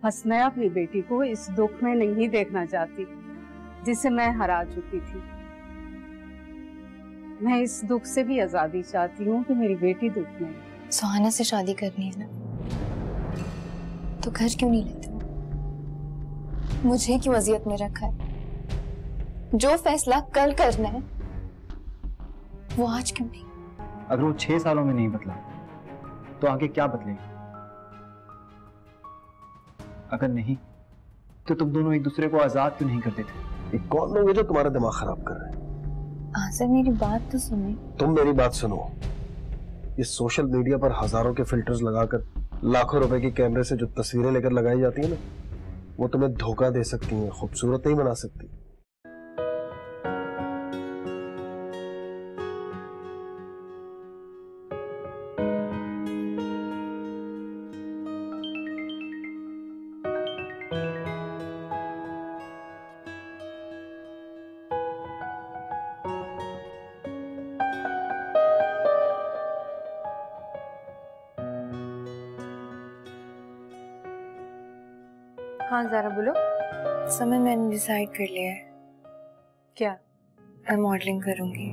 हसनैया अपनी बेटी को इस दुख में नहीं देखना चाहती जिसे मैं हरा चुकी थी। मैं इस दुख से भी आजादी चाहती हूँ कि मेरी बेटी दुख में। सुहाना से शादी करनी है ना, तो घर क्यों नहीं लेते? मुझे क्यों अजियत में रखा है? जो फैसला कल करना है वो आज क्यों नहीं? अगर वो 6 सालों में नहीं बदला तो आगे क्या बदलेगा? अगर नहीं तो तुम दोनों एक दूसरे को आजाद क्यों नहीं कर देते? ये कौन लोग हैं जो तुम्हारा दिमाग खराब कर रहे हैं? आज़र मेरी बात तो सुने। तुम मेरी बात सुनो। ये सोशल मीडिया पर हजारों के फिल्टर्स लगाकर लाखों रुपए की कैमरे से जो तस्वीरें लेकर लगाई जाती है ना, वो तुम्हें धोखा दे सकती हैं, खूबसूरत नहीं बना सकती। हाँ ज़ारा बोलो। समय मैंने डिसाइड कर लिया है। क्या? मैं मॉडलिंग करूंगी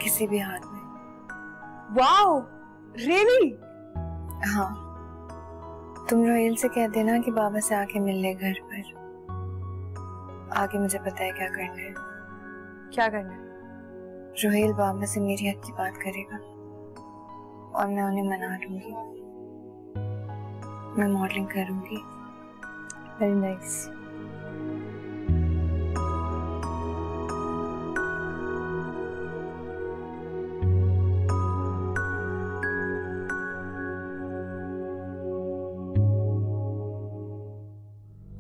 किसी भी हाल में। Wow, really? हाँ, तुम रोहेल से कह देना कि बाबा से आके मिल ले घर पर। आगे मुझे पता है क्या करना है। क्या करना है? रोहेल बाबा से मेरी हक की बात करेगा और मैं उन्हें मना लूंगी। मैं मॉडलिंग करूंगी। Very nice.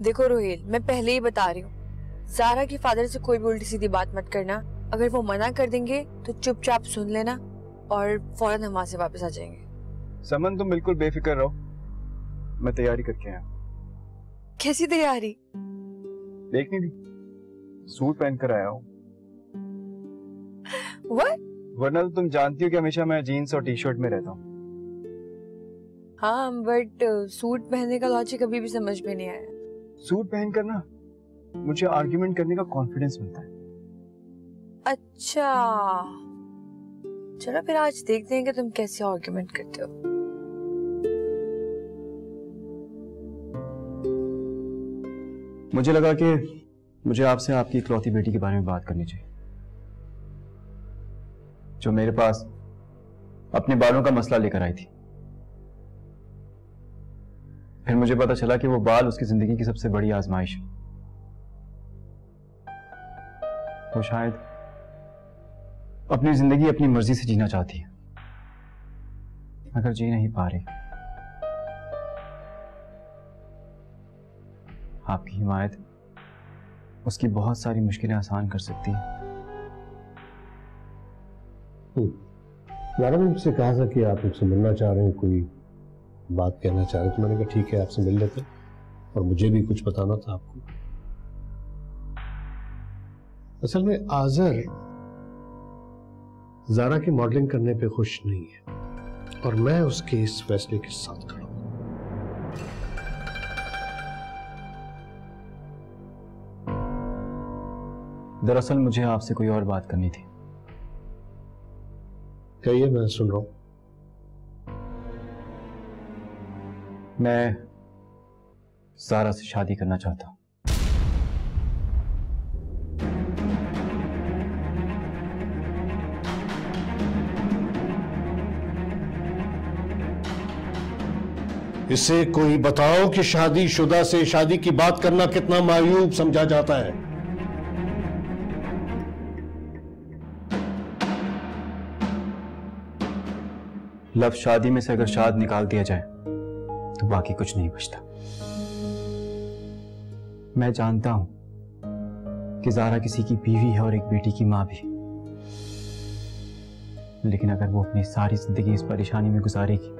देखो रोहेल, मैं पहले ही बता रही हूँ, ज़ारा के फादर से कोई भी उल्टी सीधी बात मत करना। अगर वो मना कर देंगे तो चुपचाप सुन लेना और फौरन हम वहां से वापस आ जाएंगे। समन तुम बिल्कुल बेफिक्र रहो, मैं तैयारी करके आया। कैसी तैयारी? देखनी थी, सूट पहन कर आया हूँ। What? वरना तो तुम जानती हो कि हमेशा मैं जीन्स और टी शर्ट में रहता हूँ। हाँ, बट सूट पहनने का लॉजिक अभी भी समझ में नहीं आया। सूट पहन कर ना मुझे आर्ग्यूमेंट करने का कॉन्फिडेंस मिलता है। अच्छा, चलो फिर आज देखते हैं कि तुम कैसे आर्ग्यूमेंट करते हो। मुझे लगा कि मुझे आपसे आपकी इकलौती बेटी के बारे में बात करनी चाहिए, जो मेरे पास अपने बालों का मसला लेकर आई थी। फिर मुझे पता चला कि वो बाल उसकी जिंदगी की सबसे बड़ी आजमाइश है। वो शायद अपनी जिंदगी अपनी मर्जी से जीना चाहती है, मगर जी नहीं पा रही। आपकी हिमायत उसकी बहुत सारी मुश्किलें आसान कर सकती है। मैडम मुझसे कहा था कि आप मुझसे मिलना चाह रहे हैं, कोई बात कहना चाह रहे, तो मैंने कहा ठीक है आपसे मिल लेते, और मुझे भी कुछ बताना था आपको। असल में आज़र ज़ारा की मॉडलिंग करने पे खुश नहीं है और मैं उसके इस फैसले के साथ खड़ा हूं। दरअसल मुझे आपसे कोई और बात करनी थी। कहिए, मैं सुन रहा हूं। मैं ज़ारा से शादी करना चाहता हूं। इसे कोई बताओ कि शादीशुदा से शादी की बात करना कितना मायूब समझा जाता है। लफ्ज़ शादी में से अगर शाद निकाल दिया जाए तो बाकी कुछ नहीं बचता। मैं जानता हूं कि ज़ारा किसी की बीवी है और एक बेटी की मां भी, लेकिन अगर वो अपनी सारी जिंदगी इस परेशानी में गुजारेगी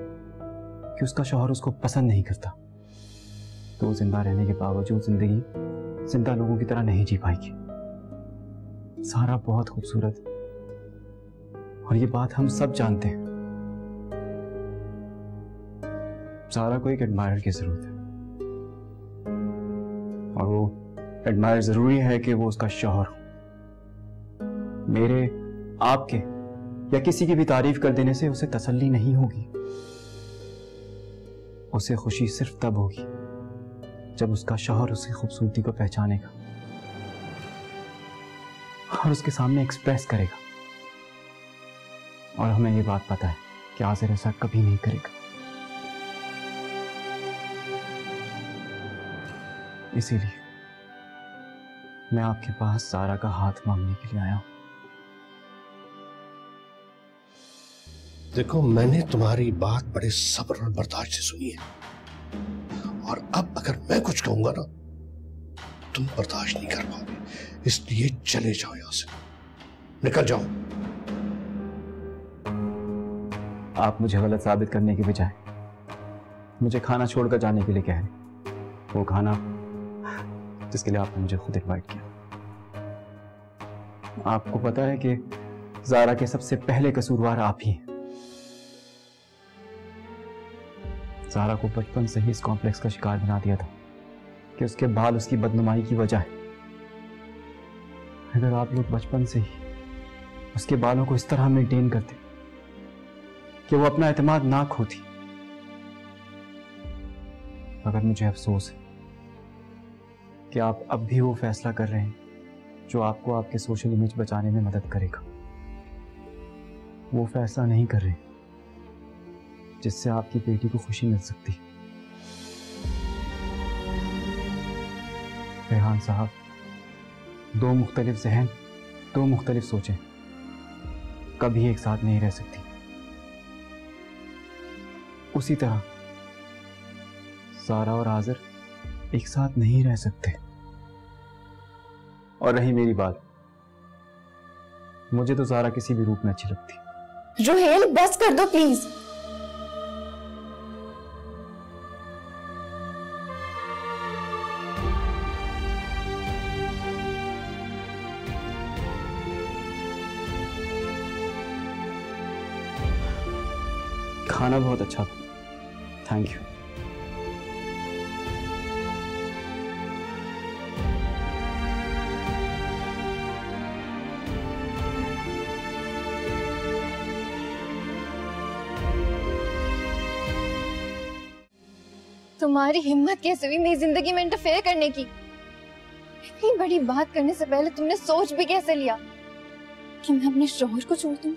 कि उसका शौहर उसको पसंद नहीं करता, तो वो जिंदा रहने के बावजूद जिंदगी जिंदा लोगों की तरह नहीं जी पाएगी। ज़ारा बहुत खूबसूरत और ये बात हम सब जानते हैं। ज़ारा को एक एडमायर की जरूरत है, और वो एडमायर जरूरी है कि वो उसका शौहर हो। मेरे, आपके या किसी की भी तारीफ कर देने से उसे तसल्ली नहीं होगी। उसे खुशी सिर्फ तब होगी जब उसका शौहर उसकी खूबसूरती को पहचानेगा और उसके सामने एक्सप्रेस करेगा। और हमें ये बात पता है कि आसिर ऐसा कभी नहीं करेगा। इसीलिए मैं आपके पास सारा का हाथ मांगने के लिए आया हूं। देखो, मैंने तुम्हारी बात बड़े सब्र और बर्दाश्त से सुनी है, और अब अगर मैं कुछ कहूंगा ना तुम बर्दाश्त नहीं कर पाओगे, इसलिए चले जाओ यहां से, निकल जाओ। आप मुझे गलत साबित करने के बजाय मुझे खाना छोड़कर जाने के लिए कह रहे, वो खाना जिसके लिए आपने मुझे खुद इनवाइट किया। आपको पता है कि ज़ारा के सबसे पहले कसूरवार आप ही हैं। ज़ारा को बचपन से ही इस कॉम्प्लेक्स का शिकार बना दिया था कि उसके बाल उसकी बदनुमाई की वजह है। अगर आप लोग बचपन से ही उसके बालों को इस तरह मेंटेन करते कि वो अपना एतमाद ना खोती, मगर मुझे अफसोस है कि आप अब भी वो फैसला कर रहे हैं जो आपको आपके सोशल इमेज बचाने में मदद करेगा। वो फैसला नहीं कर रहे जिससे आपकी बेटी को खुशी मिल सकती। रेहान साहब, दो मुख्तलिफ जहन, दो मुख्तलिफ सोचें कभी एक साथ नहीं रह सकती। उसी तरह ज़ारा और आज़िर एक साथ नहीं रह सकते। और रही मेरी बात, मुझे तो ज़ारा किसी भी रूप में अच्छी लगती। रोहेल, बस कर दो प्लीज। खाना बहुत अच्छा था, थैंक यू। तुम्हारी हिम्मत कैसे हुई मेरी जिंदगी में इंटरफेयर करने की? इतनी बड़ी बात करने से पहले तुमने सोच भी कैसे लिया कि मैं अपने शौहर को छोड़ दूंगी?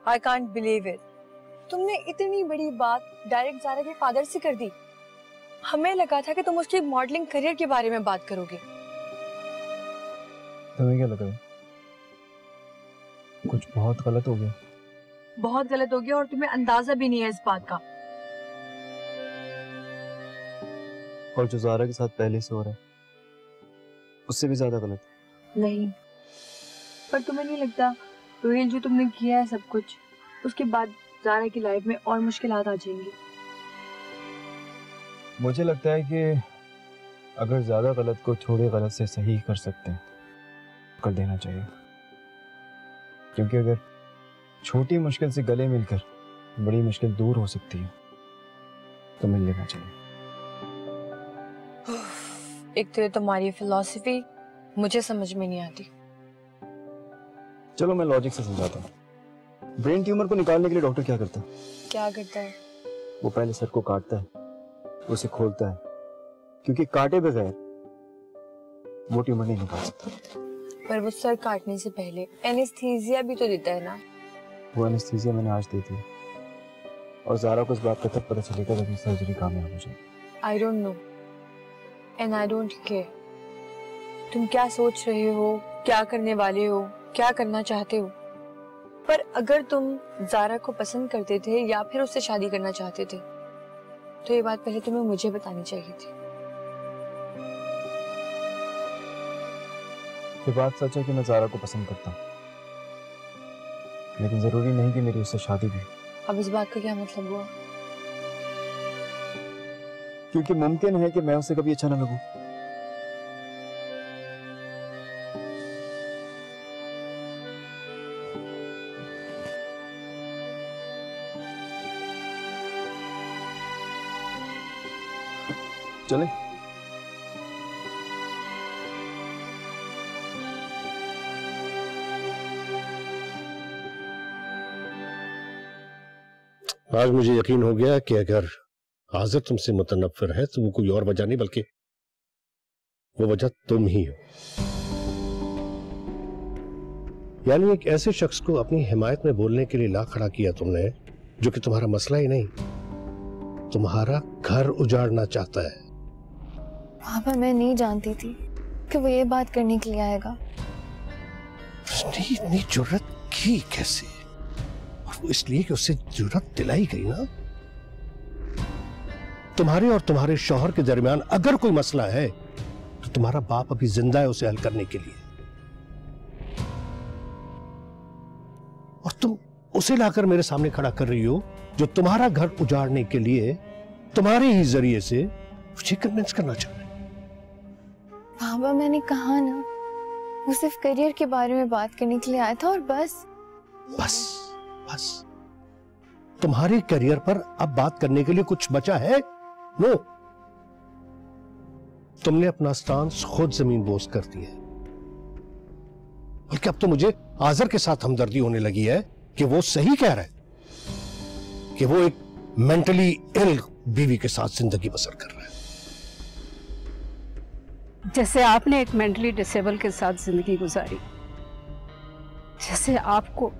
I can't believe it. तुमने इतनी बड़ी बात डायरेक्ट ज़ारा के फादर से कर दी। हमें लगा था कि तुम उसके मॉडलिंग करियर के बारे में बात करोगे। तुम्हें क्या लगा? कुछ बहुत गलत हो गया? बहुत गलत हो गया और तुम्हें अंदाजा भी नहीं है इस बात का। और जो ज़ारा के साथ पहले से हो रहा है उससे भी ज्यादा गलत है। नहीं, पर तुम्हें नहीं लगता रोहेल जो तुमने किया है सब कुछ, उसके बाद ज़ारा की लाइफ में और मुश्किलात आ जाएंगी? मुझे लगता है कि अगर ज्यादा गलत को थोड़े गलत से सही कर सकते हैं कर देना चाहिए, क्योंकि अगर छोटी मुश्किल से गले मिलकर बड़ी मुश्किल दूर हो सकती है तो मिल लेना चाहिए। एक तो ये तुम्हारी फिलॉसफी मुझे समझ में नहीं आती। चलो मैं लॉजिक से समझाता हूँ। ब्रेन ट्यूमर को निकालने के लिए डॉक्टर क्या करता है? क्या करता है? वो पहले सर को काटता है, उसे खोलता है, क्योंकि काटे बगैर वो ट्यूमर नहीं निकाल सकता। पर वो सर काटने से पहले एनेस्थीसिया भी तो देता है ना? वो एनेस्थीसिया मैंने आज दे दी और ज़ारा को इस बात का तब पता चलेगा जब ये सर्जरी कामयाब हो जाएगी। I don't know and I don't care तुम क्या सोच रहे हो, क्या करने वाले हो, क्या करना चाहते हो, पर अगर तुम ज़ारा को पसंद करते थे या फिर उससे शादी करना चाहते थे तो ये बात पहले तुम्हें मुझे बतानी चाहिए थी। ये बात सच है कि मैं ज़ारा को पसंद करता हूँ, लेकिन जरूरी नहीं कि मेरी उससे शादी भी। अब इस बात का क्या मतलब हुआ? क्योंकि मुमकिन है कि मैं उसे कभी अच्छा ना लगूं। चले आज मुझे यकीन हो गया कि अगर आज़िर तुमसे मुतनफ्फिर है तो वो कोई और वजह नहीं बल्कि वो वजह तुम ही हो। यानी एक ऐसे शख्स को अपनी हिमायत में बोलने के लिए ला खड़ा किया तुमने जो कि तुम्हारा मसला ही नहीं, तुम्हारा घर उजाड़ना चाहता है। पापा मैं नहीं जानती थी कि वो ये बात करने के लिए आएगा। उसने इतनी जुर्रत की कैसे? और वो इसलिए कि उससे जुर्रत दिलाई गई ना। तुम्हारे और तुम्हारे शौहर के दरमियान अगर कोई मसला है तो तुम्हारा बाप अभी जिंदा है उसे हल करने के लिए, और तुम उसे लाकर मेरे सामने खड़ा कर रही हो जो तुम्हारा घर उजाड़ने के लिए तुम्हारे ही जरिए से मुझे कन्विंस करना चाह रहे। पापा मैंने कहा ना वो सिर्फ करियर के बारे में बात करने के लिए आया था और बस बस बस तुम्हारे करियर पर अब बात करने के लिए कुछ बचा है? नो, तुमने अपना स्टांस खुद जमीन बोस कर दिया है। बल्कि अब तो मुझे आज़र के साथ हमदर्दी होने लगी है कि वो सही कह रहा है कि वो एक मेंटली इल बीवी के साथ जिंदगी बसर कर रहा है। जैसे आपने एक मेंटली डिसेबल के साथ जिंदगी गुजारी, जैसे आपको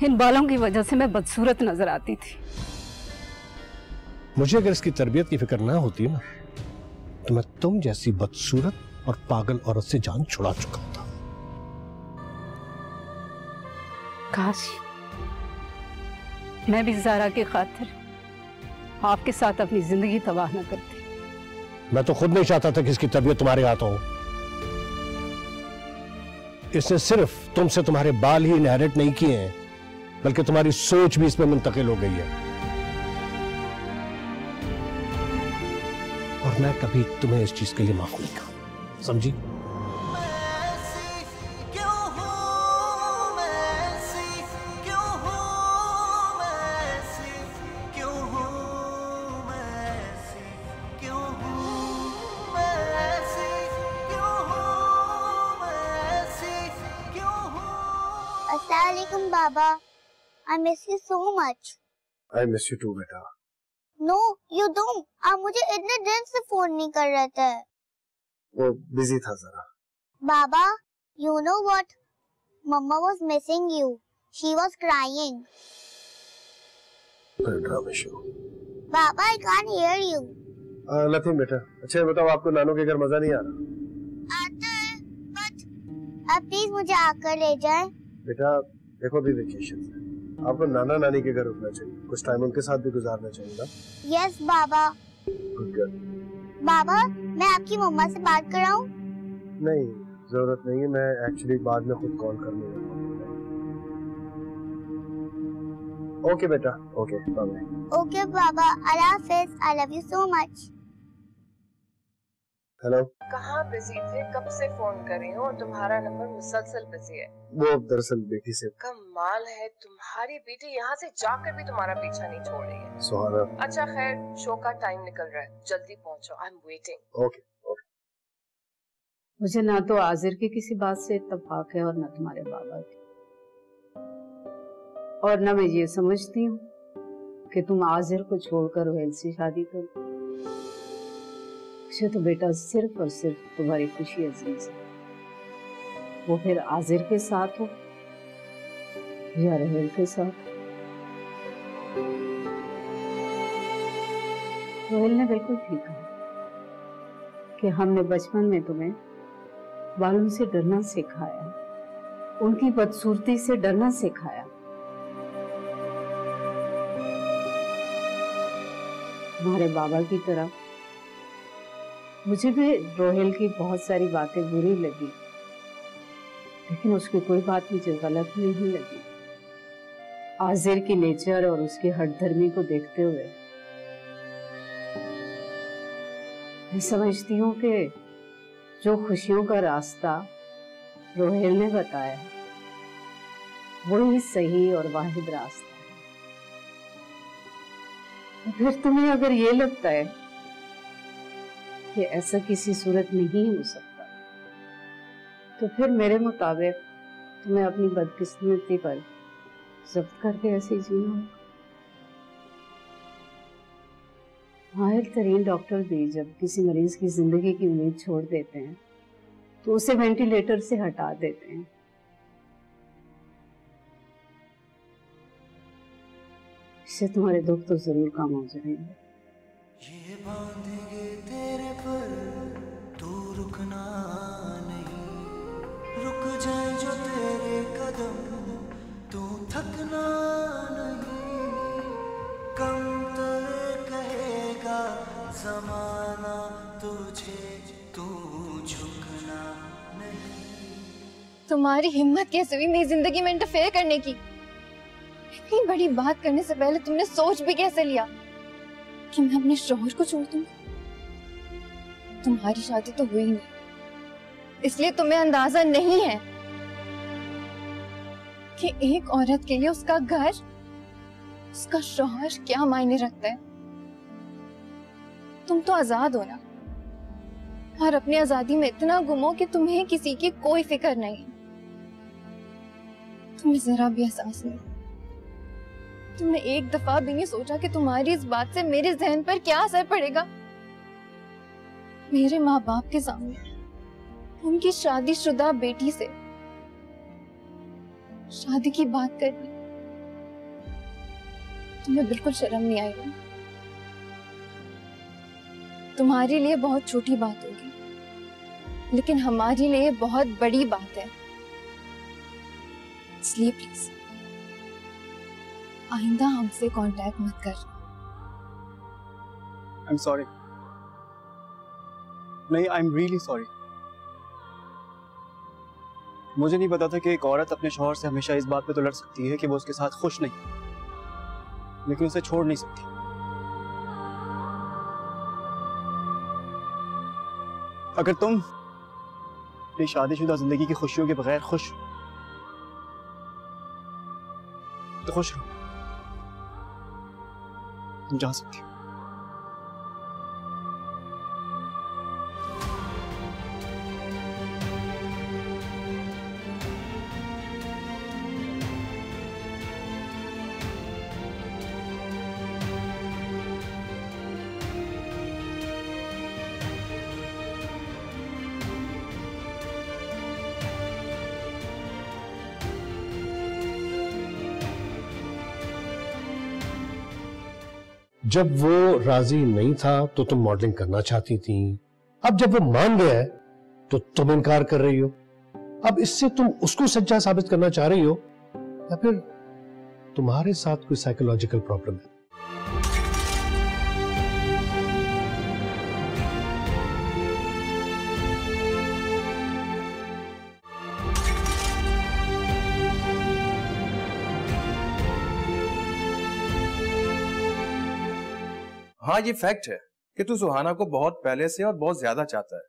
इन बालों की वजह से मैं बदसूरत नजर आती थी। मुझे अगर इसकी तरबियत की फिक्र ना होती ना तो मैं तुम जैसी बदसूरत और पागल औरत से जान छुड़ा चुका था। काश मैं भी ज़ारा की खातिर आपके साथ अपनी जिंदगी तबाह न करती। मैं तो खुद नहीं चाहता था कि इसकी तबीयत तुम्हारे हाथों हो। इसने सिर्फ तुमसे तुम्हारे बाल ही इनहेरिट नहीं किए हैं बल्कि तुम्हारी सोच भी इसमें मुंतकिल हो गई है, और मैं कभी तुम्हें इस चीज के लिए माफ नहीं करूंगा, समझी? Assalamualaikum Baba, I miss you so much. I miss you too बेटा। No, you don't. आप मुझे इतने दिन से फोन नहीं कर रहे थे। वो बिजी था जरा। Baba, you know what? Mama was missing you. She was crying. Drama show. Baba, I can't hear you. Nothing बेटा। अच्छा बताओ, आपको नानू के घर मजा नहीं आ रहा? आता है, but अब प्लीज मुझे आकर ले जाए। बेटा देखो अभी वेकेशन है, आपको नाना नानी के घर रुकना चाहिए, कुछ टाइम उनके साथ भी गुजारना चाहिए ना। यस बाबा। Good girl. बाबा मैं आपकी मम्मा से बात कराऊं? नहीं जरूरत नहीं है, मैं एक्चुअली बाद में खुद कॉल कर लूंगा। ओके बेटा, ओके बाय बाय। ओके बाबा, अल्लाह हाफिज, I love you so much. Hello. कहाँ बिजी थे? कब से फोन कर रही हूँ और तुम्हारा नंबर मुसलसल बिजी है। वो दरअसल बेटी से। कमाल है, तुम्हारी बेटी यहाँ से जाकर भी तुम्हारा पीछा नहीं छोड़ रही है। सुहाना। अच्छा खैर, शो का टाइम निकल रहा है, जल्दी पहुँचो, I am waiting. Okay okay. मुझे ना तो आज़िर की किसी बात से इत्तेफाक है और ना तुम्हारे बाबा की, और ना मैं ये समझती हूँ कि तुम आज़िर को छोड़कर वेल से शादी करो। मुझे तो बेटा सिर्फ और सिर्फ तुम्हारी खुशी अजीज है, वो फिर आज़िर के साथ हो या रहेल के साथ। रोहिल ने बिल्कुल ठीक कहा कि हमने बचपन में तुम्हें बालों से डरना सिखाया, उनकी बदसूरती से डरना सिखाया। तुम्हारे बाबा की तरह मुझे भी रोहिल की बहुत सारी बातें बुरी लगी, लेकिन उसकी कोई बात मुझे गलत नहीं लगी। आजिर की नेचर और उसकी हठधर्मी को देखते हुए मैं समझती हूँ कि जो खुशियों का रास्ता रोहिल ने बताया वही सही और वाहिद रास्ता है। फिर तुम्हें अगर ये लगता है कि ऐसा किसी सूरत नहीं हो सकता, तो फिर मेरे मुताबिक तुम्हें अपनी बदकिस्मती पर जब्त करके ऐसे ही जीना होगा। माहिर तरीन डॉक्टर भी जब किसी मरीज की जिंदगी की उम्मीद छोड़ देते हैं तो उसे वेंटिलेटर से हटा देते हैं। इससे तुम्हारे दुख तो जरूर कम हो जाएंगे। ये बांधेंगे तेरे पर, तू रुकना नहीं, रुक जाए जो तेरे कदम, तू थकना नहीं, कम तेरे कहेगा ज़माना तुझे, तू झुकना नहीं। तुम्हारी हिम्मत कैसे हुई मेरी जिंदगी में इंटरफेयर करने की? इतनी बड़ी बात करने से पहले तुमने सोच भी कैसे लिया कि मैं अपने शौहर को छोड़ दूंगी? तुम्हारी शादी तो हुई नहीं, इसलिए तुम्हें अंदाजा नहीं है कि एक औरत के लिए उसका घर, उसका शौहर क्या मायने रखता है। तुम तो आजाद हो ना, और अपनी आजादी में इतना गुम हो कि तुम्हें किसी की कोई फिक्र नहीं। तुम्हें जरा भी एहसास नहीं, तुमने एक दफा भी नहीं सोचा कि तुम्हारी इस बात से मेरे जहन पर क्या असर पड़ेगा। मेरे माँ बाप के सामने उनकी शादीशुदा बेटी से शादी की बात करनी तुम्हें बिल्कुल शर्म नहीं आई ना? तुम्हारे लिए बहुत छोटी बात होगी, लेकिन हमारे लिए बहुत बड़ी बात है। इसलिए प्लीज आइंदा हमसे कांटेक्ट मत कर। I am sorry. नहीं, आई एम रियली सॉरी। मुझे नहीं पता था कि एक औरत अपने शौहर से हमेशा इस बात पे तो लड़ सकती है कि वो उसके साथ खुश नहीं, लेकिन उसे छोड़ नहीं सकती। अगर तुम अपनी शादीशुदा जिंदगी की खुशियों के बगैर खुश हो तो खुश रहो, तुम जा सकती हो। जब वो राजी नहीं था तो तुम मॉडलिंग करना चाहती थी, अब जब वो मान गया है तो तुम इनकार कर रही हो। अब इससे तुम उसको सच्चा साबित करना चाह रही हो, या फिर तुम्हारे साथ कोई साइकोलॉजिकल प्रॉब्लम है? हाँ, ये फैक्ट है कि तू सुहाना को बहुत पहले से और बहुत ज्यादा चाहता है,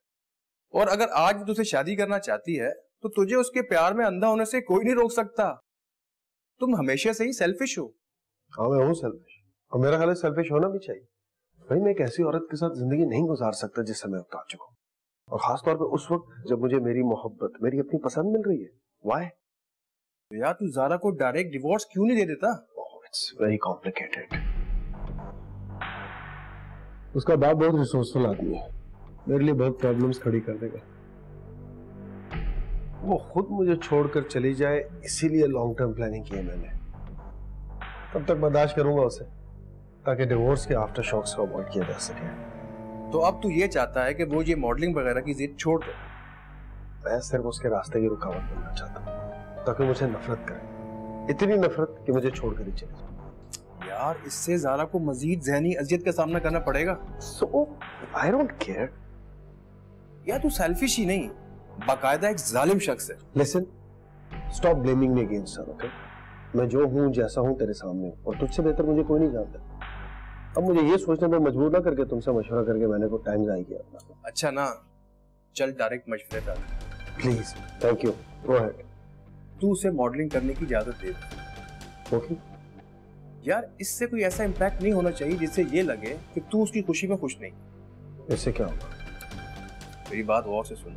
और अगर आज तुझसे शादी करना चाहती है तो तुझे उसके प्यार में अंधा होने से कोई नहीं रोक सकता। तुम हमेशा से ही सेल्फिश हो। हाँ, मैं हूँ सेल्फिश, और मेरा ख्याल है सेल्फिश होना भी चाहिए। भाई, मैं एक ऐसी औरत के साथ जिंदगी नहीं गुजार सकता जिससे मैं उतार चुका हूँ, और खासतौर पे उस वक्त जब मुझे मेरी मोहब्बत, मेरी अपनी पसंद मिल रही है। वाई यार, तू ज़ारा को डायरेक्ट डिवोर्स क्यों नहीं दे देता? It's very complicated. उसका बाप बहुत रिसोर्सफुल आदमी है, मेरे लिए बहुत प्रॉब्लम्स खड़ी कर देगा। वो खुद मुझे छोड़कर चली जाए, इसीलिए लॉन्ग टर्म प्लानिंग की है मैंने। तब तक बर्दाश्त करूंगा उसे, ताकि डिवोर्स के आफ्टर शॉक्स को अवॉइड किया जा सके। तो अब तू ये चाहता है कि वो ये मॉडलिंग वगैरह की जिद छोड़ दे? मैं सिर्फ उसके रास्ते की रुकावट बनना चाहता हूँ ताकि मुझे नफरत करे, इतनी नफरत कि मुझे छोड़कर ही चले जाए। यार इससे ज़ारा को मजीद ज़हनी अजियत का सामना करना पड़ेगा। So I don't care। यार तू सेल्फिश ही नहीं, बाकायदा एक जालिम शख्स है। Listen, stop blaming me against her, okay? मैं जो हूँ जैसा हूँ तेरे सामने, और तुझसे बेहतर मुझे कोई नहीं जानता। अब मुझे ये सोचने में मजबूर ना करके तुमसे मशवरा करके मैंने को टाइम ज़ाया किया अपना। अच्छा ना, चल डायरेक्ट मशवरे कर। Please, thank you, go ahead. तू उसे मॉडलिंग करने की इजाजत दे दे। ओके। यार इससे कोई ऐसा इम्पैक्ट नहीं होना चाहिए जिससे ये लगे कि तू उसकी खुशी में खुश नहीं। इससे क्या होगा? मेरी बात गौर से सुन।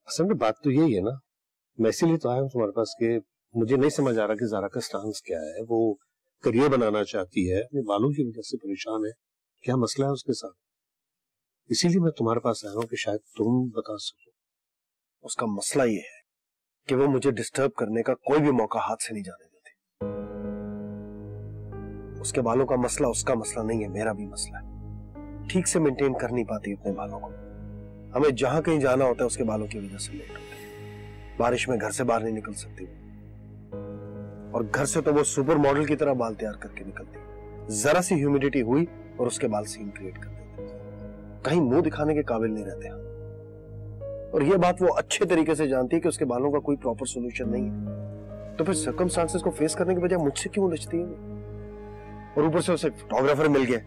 असल में बात तो यही है ना, मैं इसीलिए तो आया हूँ तुम्हारे पास कि मुझे नहीं समझ आ रहा कि ज़ारा का स्टांस क्या है। वो करियर बनाना चाहती है, अपने बालों की वजह से परेशान है, क्या मसला है उसके साथ? इसीलिए मैं तुम्हारे पास आया हूँ कि शायद तुम बता सको। उसका मसला ये है कि वो मुझे डिस्टर्ब करने का कोई भी मौका हाथ से नहीं जाने देती। उसके बालों का मसला उसका मसला नहीं है, मेरा भी मसला है। ठीक से मेंटेन कर नहीं पाती अपने बालों को। हमें जहां कहीं जाना होता है उसके बालों की वजह से लेट होते हैं। बारिश में घर से बाहर नहीं निकल सकती, और घर से तो वो सुपर मॉडल की तरह बाल तैयार करके निकलती। जरा सी ह्यूमिडिटी हुई और उसके बाल सीन क्रिएट कर देते, कहीं मुंह दिखाने के काबिल नहीं रहते हम। और ये बात वो अच्छे तरीके से जानती है कि उसके बालों का कोई प्रॉपर सोल्यूशन नहीं है, तो फिर सर्कमस्टांसेस को फेस करने के बजाय मुझसे क्यों उलझती है वो? और ऊपर से उसे फोटोग्राफर मिल गया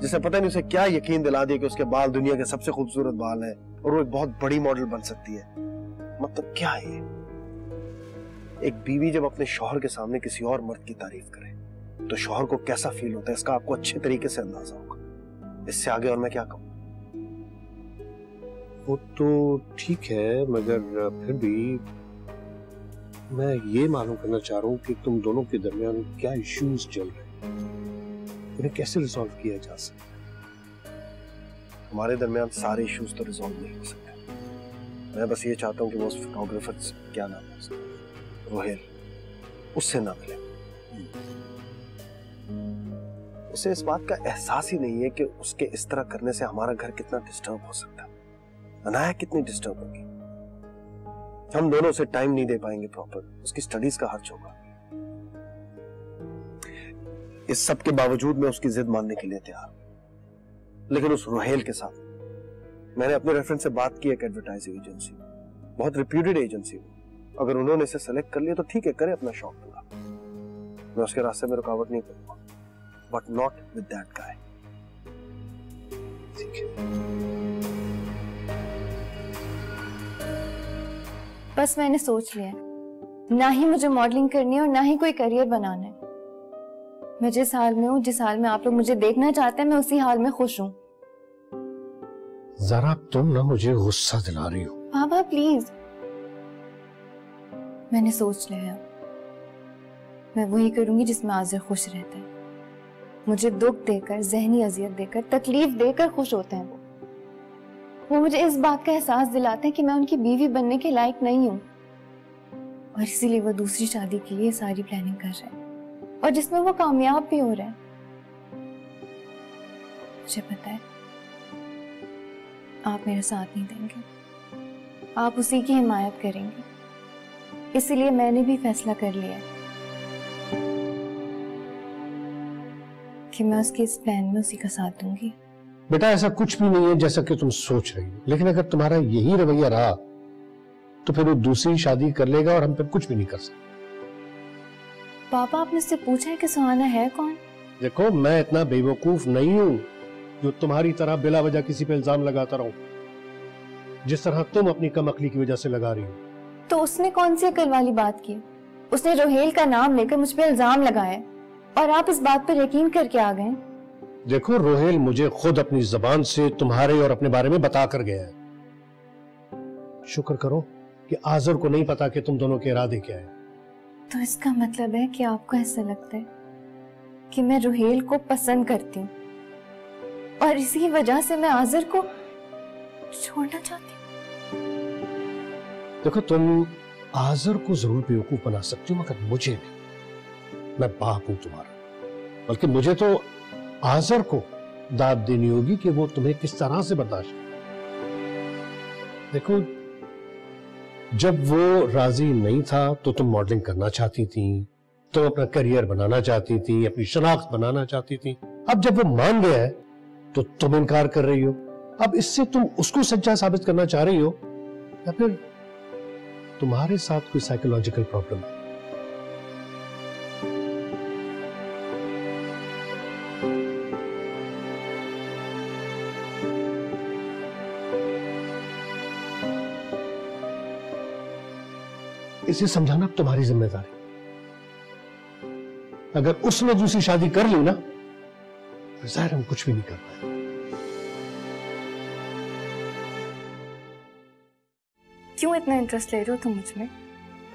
जिसे पता नहीं उसे क्या यकीन दिला दिया कि उसके बाल दुनिया के सबसे खूबसूरत बाल हैं और वो एक बहुत बड़ी मॉडल बन सकती है। मतलब क्या है ये? एक बीवी जब अपने शौहर के सामने किसी और मर्द की तारीफ करे तो शौहर को कैसा फील होता है, इसका आपको अच्छे तरीके से अंदाजा होगा। इससे आगे और मैं क्या कहूँ? वो तो ठीक है, मगर फिर भी मैं ये मालूम करना चाह रहा हूँ कि तुम दोनों के दरमियान क्या इश्यूज चल रहे हैं, उन्हें कैसे रिजॉल्व किया जा सकता है? हमारे दरमियान सारे इश्यूज तो रिजॉल्व नहीं हो सकते। मैं बस ये चाहता हूँ कि वो उस फोटोग्राफर से, क्या नाम है उसका, रोहेल, उससे ना मिले। उसे इस बात का एहसास ही नहीं है कि उसके इस तरह करने से हमारा घर कितना डिस्टर्ब हो सकता है, अनाया कितनी डिस्टर्ब होगी। हम दोनों उसे टाइम नहीं दे पाएंगे प्रॉपर, उसकी स्टडीज का खर्च होगा। इस सब के बावजूद मैं उसकी जिद मानने के लिए तैयार हूं। लेकिन उस रोहेल के साथ मैंने अपने रेफरेंस से बात की एक एडवर्टाइजिंग एजेंसी, बहुत रिप्यूटेड एजेंसी। अगर उन्होंने इसे सेलेक्ट कर लिया तो ठीक है, करे अपना शौक पूरा। मैं उसके रास्ते में रुकावट नहीं करूंगा, but not with that guy. ठीक है। बस मैंने सोच लिया है, ना ही मुझे मॉडलिंग करनी है और ना ही कोई करियर बनाना है। मैं जिस हाल में हूँ, जिस हाल में आप लोग मुझे देखना चाहते हैं, मैं उसी हाल में खुश हूँ। जरा तुम ना मुझे गुस्सा दिला रही हो। पापा प्लीज, मैंने सोच लिया है, मैं वही करूंगी जिसमें आज़िर खुश रहता है। मुझे दुख देकर, जहनी अजियत देकर, तकलीफ देकर खुश होते हैं वो मुझे इस बात का एहसास दिलाते हैं कि मैं उनकी बीवी बनने के लायक नहीं हूँ, और इसीलिए वो दूसरी शादी के लिए सारी प्लानिंग कर रहे हैं, और जिसमें वो कामयाब भी हो रहे हैं। मुझे पता है आप मेरा साथ नहीं देंगे, आप उसी की हिमायत करेंगे, इसलिए मैंने भी फैसला कर लिया है कि मैं उसके इस प्लान में उसी का साथ दूंगी। बेटा ऐसा कुछ भी नहीं है जैसा कि तुम सोच रही हो, लेकिन अगर तुम्हारा यही रवैया रहा तो फिर वो दूसरी शादी कर लेगा और हम फिर कुछ भी नहीं कर सकते। पापा आपने उससे पूछा है कि सुहाना है कौन? देखो मैं इतना बेवकूफ नहीं हूँ जो तुम्हारी तरह बिला वजह किसी पे इल्जाम लगाता रहूं, जिस तरह तुम अपनी कम अकली की वजह से लगा रही हो। तो उसने कौन सी अकल वाली बात की? उसने रोहेल का नाम लेकर मुझ पे इल्जाम लगाया और आप इस बात पर यकीन करके आ गए। देखो रोहेल मुझे खुद अपनी जबान से तुम्हारे और अपने बारे में बता कर गया है। शुक्र करो कि आज़र को नहीं पता कि तुम दोनों के इरादे क्या है, तो इसका मतलब है कि आपको ऐसा लगता है कि मैं रुहेल को पसंद करती हूँ और इसी वजह से मैं आज़र को छोड़ना चाहती हूँ। देखो, तुम आज़र को जरूर बेवकूफ बना सकती हो, मगर मुझे नहीं। मैं बाप हूं तुम्हारा, बल्कि मुझे तो आज़र को दाद देनी होगी कि वो तुम्हें किस तरह से बर्दाश्त करे। देखो, जब वो राजी नहीं था तो तुम मॉडलिंग करना चाहती थी, तुम अपना करियर बनाना चाहती थी, अपनी शनाख्त बनाना चाहती थी। अब जब वो मान गया है तो तुम इनकार कर रही हो। अब इससे तुम उसको सच्चा साबित करना चाह रही हो, या फिर तुम्हारे साथ कोई साइकोलॉजिकल प्रॉब्लम है? इसे समझाना अब तुम्हारी जिम्मेदारी। अगर उसने दूसरी शादी कर ली ना, तो जाहिर हम कुछ भी नहीं कर पाए। क्यों इतना इंटरेस्ट ले रहे हो तुम मुझ में?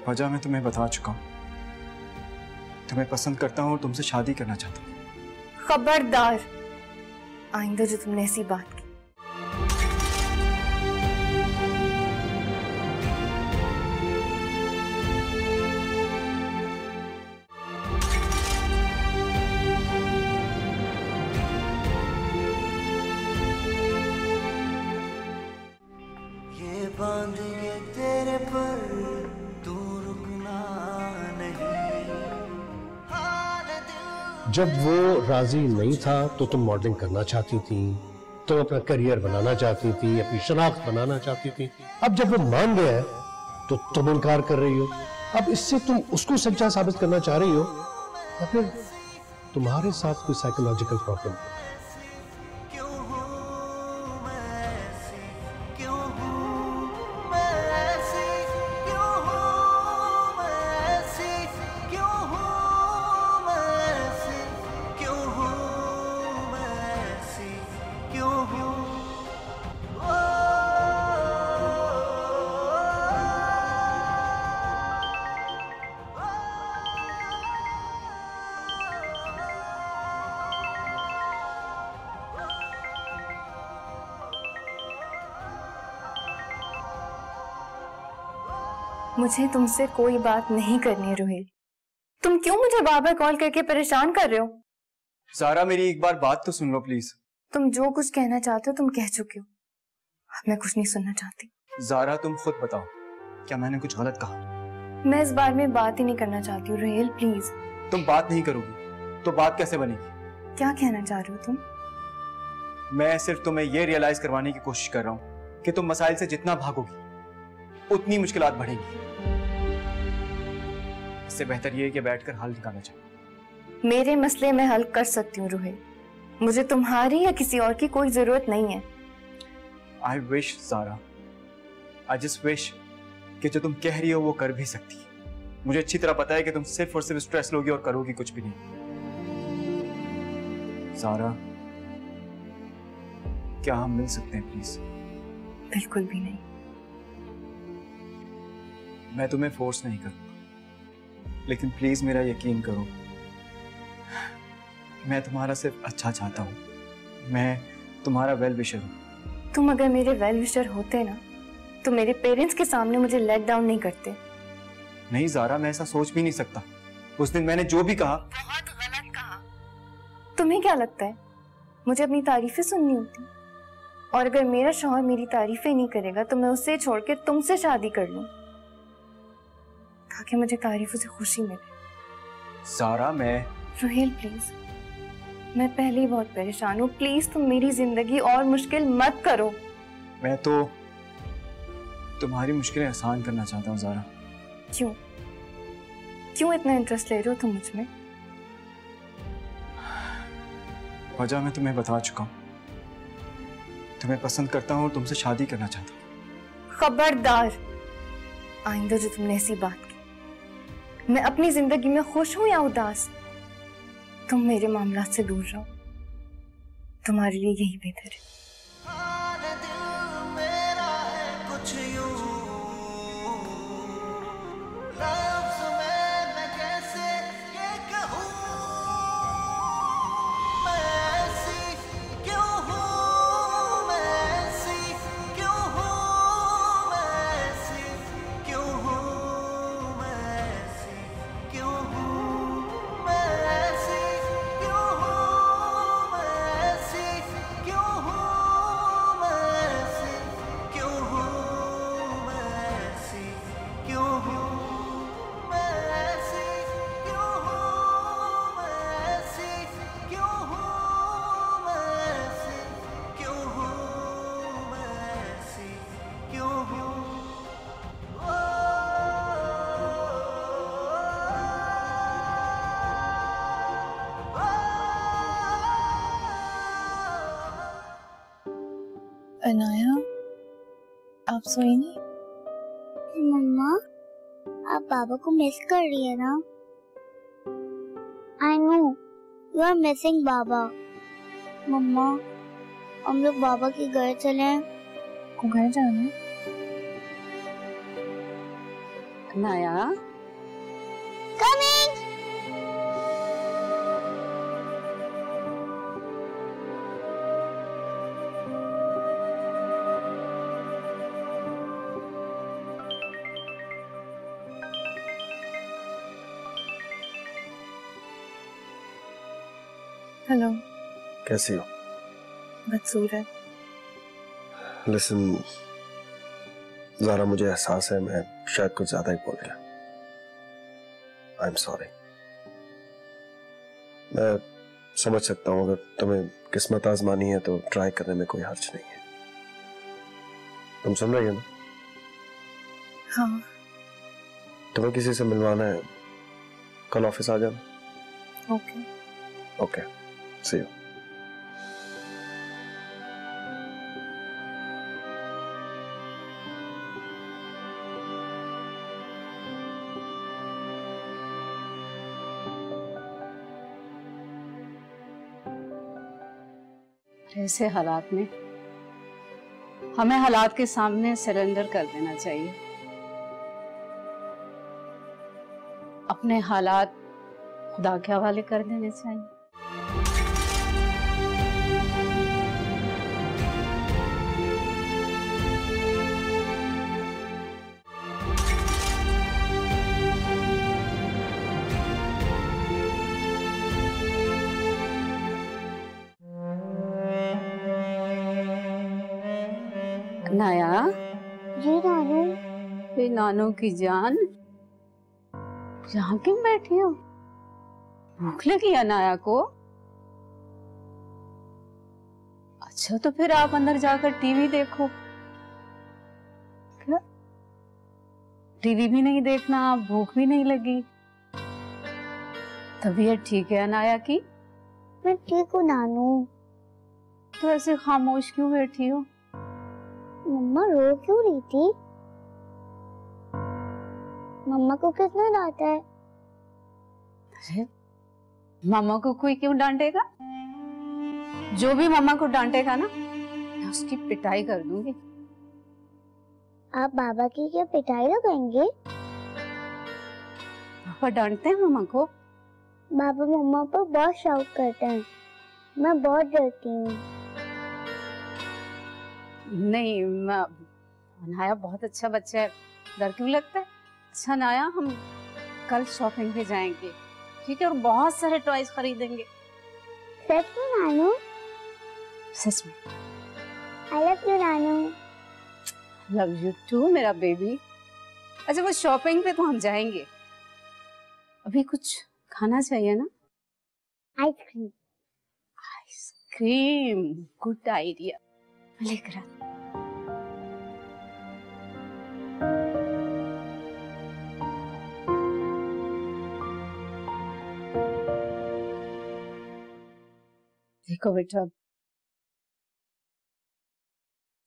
वजह मैं तुम्हें बता चुका हूं। तुम्हें पसंद करता हूं और तुमसे शादी करना चाहता हूं। खबरदार, आइंदा जो तुमने ऐसी बात की। बांधेंगे तेरे पर, तू रुकना नहीं। जब वो राजी नहीं था तो तुम मॉडलिंग करना चाहती थी, तुम अपना करियर बनाना चाहती थी, अपनी शनाख्त बनाना चाहती थी। अब जब वो मान गया है तो तुम इनकार कर रही हो। अब इससे तुम उसको सच्चा साबित करना चाह रही हो, या फिर तुम्हारे साथ कोई साइकोलॉजिकल प्रॉब्लम है? मुझे तुमसे कोई बात नहीं करनी है रुहेल। तुम क्यों मुझे बार बार कॉल करके परेशान कर रहे हो? ज़ारा, मेरी एक बार बात तो सुन लो प्लीज। तुम जो कुछ कहना चाहते हो तुम कह चुके हो, अब मैं कुछ नहीं सुनना चाहती। ज़ारा, तुम खुद बताओ, क्या मैंने कुछ गलत कहा? मैं इस बारे में बात ही नहीं करना चाहती हूँ रुहेल, प्लीज। तुम बात नहीं करोगी तो बात कैसे बनेगी? क्या कहना चाह रहे हो तुम? मैं सिर्फ तुम्हें यह रियलाइज करवाने की कोशिश कर रहा हूँ कि तुम मसाइल से जितना भागोगी उतनी मुश्किलात बढ़ेंगी। इससे बेहतर ये है कि बैठकर हल निकालना चाहिए। मेरे मसले मैं हल कर सकती हूँ रुहेल, मुझे तुम्हारी या किसी और की कोई जरूरत नहीं है। I wish Zara, I just wish कि जो तुम कह रही हो वो कर भी सकती है। मुझे अच्छी तरह पता है कि तुम सिर्फ और सिर्फ स्ट्रेस लोगी और करोगी कुछ भी नहीं। ज़ारा, क्या हम मिल सकते हैं प्लीज? बिल्कुल भी नहीं। मैं तुम्हें फोर्स नहीं करूंगा, लेकिन प्लीज मेरा यकीन करो, मैं तुम्हारा सिर्फ अच्छा चाहता हूँ। मैं तुम्हारा वेल विशर हूँ। तुम अगर मेरे वेल विशर होते ना तो मेरे पेरेंट्स के सामने मुझे लेट डाउन नहीं करते। नहीं ज़ारा, मैं ऐसा सोच भी नहीं सकता। उस दिन मैंने जो भी कहा बहुत गलत कहा। तुम्हें क्या लगता है मुझे अपनी तारीफें सुननी होती? और अगर मेरा शौहर मेरी तारीफें नहीं करेगा तो मैं उससे छोड़ के तुमसे शादी कर लूं ताकि मुझे तारीफों से खुशी मिले। ज़ारा, मैं रुहेल प्लीज, मैं पहले ही बहुत परेशान हूँ, प्लीज तुम मेरी जिंदगी और मुश्किल मत करो। मैं तो तुम्हारी मुश्किलें आसान करना चाहता हूँ ज़ारा। क्यों क्यों इतना इंटरेस्ट ले रहे हो तुम मुझ में? वजह मैं तुम्हें बता चुका हूँ। तुम्हें पसंद करता हूँ और तुमसे शादी करना चाहता हूँ। खबरदार, आइंदा जो तुमने ऐसी बात की। मैं अपनी जिंदगी में खुश हूं या उदास, तुम मेरे मामलात से दूर रहो, तुम्हारे लिए यही बेहतर है। कुछ यूं लफ्ज़ में मैं अनाया, आप सोई नहीं? मम्मा, आप बाबा को मिस कर रही है ना? I know you are missing बाबा। मम्मा, हम लोग बाबा के घर चलें। को घर जाना है? अनाया, कमिंग। हेलो। कैसी हो? बदसूरत। लिसन ज़ारा, मुझे एहसास है मैं शायद कुछ ज्यादा ही बोल गया। I am sorry. मैं समझ सकता हूँ अगर तुम्हें किस्मत आजमानी है तो ट्राई करने में कोई हर्ज नहीं है। तुम सुन रही हो ना? हाँ। तुम्हें किसी से मिलवाना है, कल ऑफिस आ जाना। ओके। Okay, see you. ऐसे हालात में हमें हालात के सामने सरेंडर कर देना चाहिए। अपने हालात खुदा के हवाले कर देने चाहिए। नाया। जी नानू। ये नानू की जान, यहाँ क्यों बैठी हो? भूख लगी अनाया को? अच्छा तो फिर आप अंदर जाकर टीवी देखो। क्या टीवी भी नहीं देखना, भूख भी नहीं लगी? तबीयत ठीक है अनाया की? मैं ठीक हूँ नानू। तो ऐसे खामोश क्यों बैठी हो? मम्मा रो क्यों रही थी? मम्मा को किसने डांटा है? अरे मामा को कोई क्यों डांटेगा? जो भी मामा को डांटेगा ना, मैं उसकी पिटाई कर दूंगी। आप बाबा की क्या पिटाई लगाएंगे? पापा डांटते हैं मामा को? बाबा मम्मा पर बहुत शाउट करते हैं। मैं बहुत डरती हूँ। नहीं, नाया बहुत अच्छा बच्चा है, डर क्यों लगता है? अच्छा नाया, हम कल शॉपिंग पे जाएंगे, ठीक है? और बहुत सारे टॉयज खरीदेंगे। सच में नानू? सच में। आई लव यू नानू। लव यू टू मेरा बेबी। अच्छा वो शॉपिंग पे तो हम जाएंगे, अभी कुछ खाना चाहिए ना? आइसक्रीम। आइसक्रीम, गुड आइडिया, लेकर आ। देखो बेटा,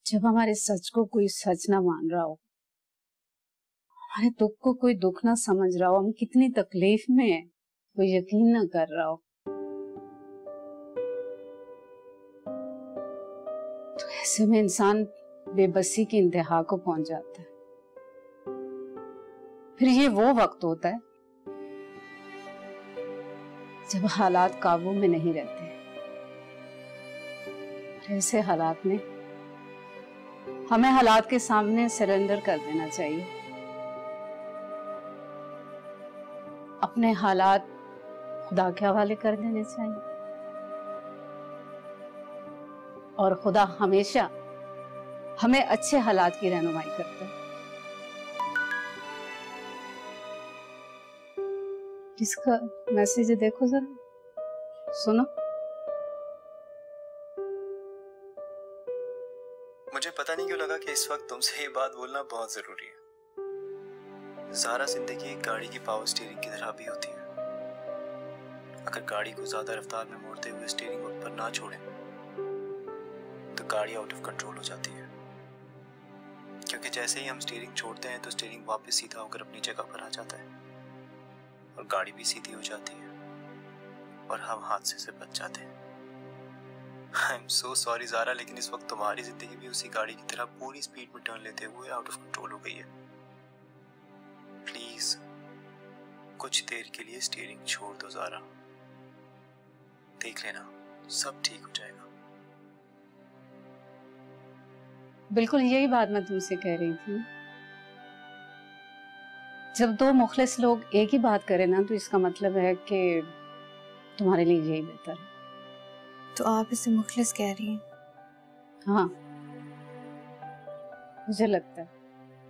जब हमारे सच को कोई सच ना मान रहा हो, हमारे दुख को कोई दुख ना समझ रहा हो, हम कितनी तकलीफ में हैं, कोई यकीन ना कर रहा हो, तो ऐसे में इंसान बेबसी की इंतहा को पहुंच जाता है। फिर ये वो वक्त होता है जब हालात काबू में नहीं रहते। ऐसे हालात में हमें हालात के सामने सरेंडर कर देना चाहिए। अपने हालात खुदा के हवाले कर देने चाहिए, और खुदा हमेशा हमें अच्छे हालात की रहनुमाई करता है। किसका मैसेज है देखो जरा, सुनो। मुझे पता नहीं क्यों लगा कि इस वक्त तुमसे ये बात बोलना बहुत जरूरी है। ज़ारा जिंदगी एक गाड़ी की पावर स्टीयरिंग की तरह भी होती है। अगर गाड़ी को ज्यादा रफ्तार में मोड़ते हुए स्टीयरिंग ऊपर ना छोड़ें तो गाड़ी आउट ऑफ कंट्रोल हो जाती है, क्योंकि जैसे ही हम स्टीयरिंग छोड़ते हैं तो स्टीयरिंग वापस सीधा होकर अपनी जगह पर आ जाता है और गाड़ी भी सीधी हो जाती है और हम हादसे से बच जाते हैं। I am so sorry Zara, लेकिन इस वक्त तुम्हारी जिंदगी भी उसी गाड़ी की तरह पूरी स्पीड में टर्न लेते हुए आउट ऑफ कंट्रोल हो गई है। प्लीज कुछ देर के लिए स्टीयरिंग छोड़ दो ज़ारा, देख लेना सब ठीक हो जाएगा। बिल्कुल यही बात मैं तुमसे कह रही थी। जब दो मुखलिस लोग एक ही बात करें ना, तो इसका मतलब है कि तुम्हारे लिए यही बेहतर है। तो आप इसे मुखलिस कह रही हैं? हाँ, मुझे लगता है,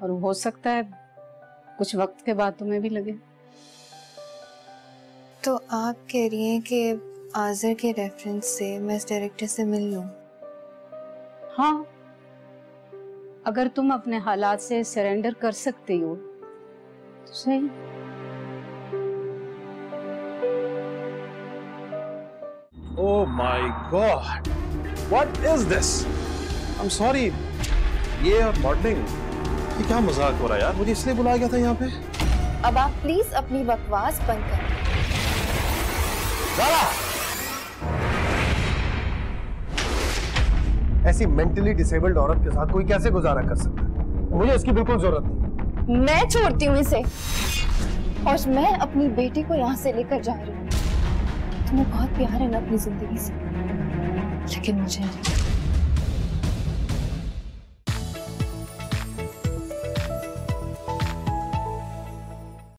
और हो सकता है कुछ वक्त के बाद तुम्हें भी लगे। तो आप कह रही हैं कि आज़र के रेफरेंस से मैं इस डायरेक्टर से मिल लूं? हाँ, अगर तुम अपने हालात से सरेंडर कर सकती हो तो सही। Oh my God! What is this? I'm sorry. ये और मॉडलिंग, ये क्या मजाक हो रहा है यार? मुझे इसलिए बुलाया गया था यहाँ पे। अब आप प्लीज अपनी बकवास बंद करें। ज़ारा! ऐसी मेंटली डिसेबल्ड औरत के साथ कोई कैसे गुजारा कर सकता है? मुझे इसकी बिल्कुल जरूरत नहीं। मैं छोड़ती हूँ इसे और मैं अपनी बेटी को यहाँ से लेकर जा रही हूँ। तुम्हें बहुत प्यार है ना अपनी जिंदगी से, लेकिन मुझे नहीं।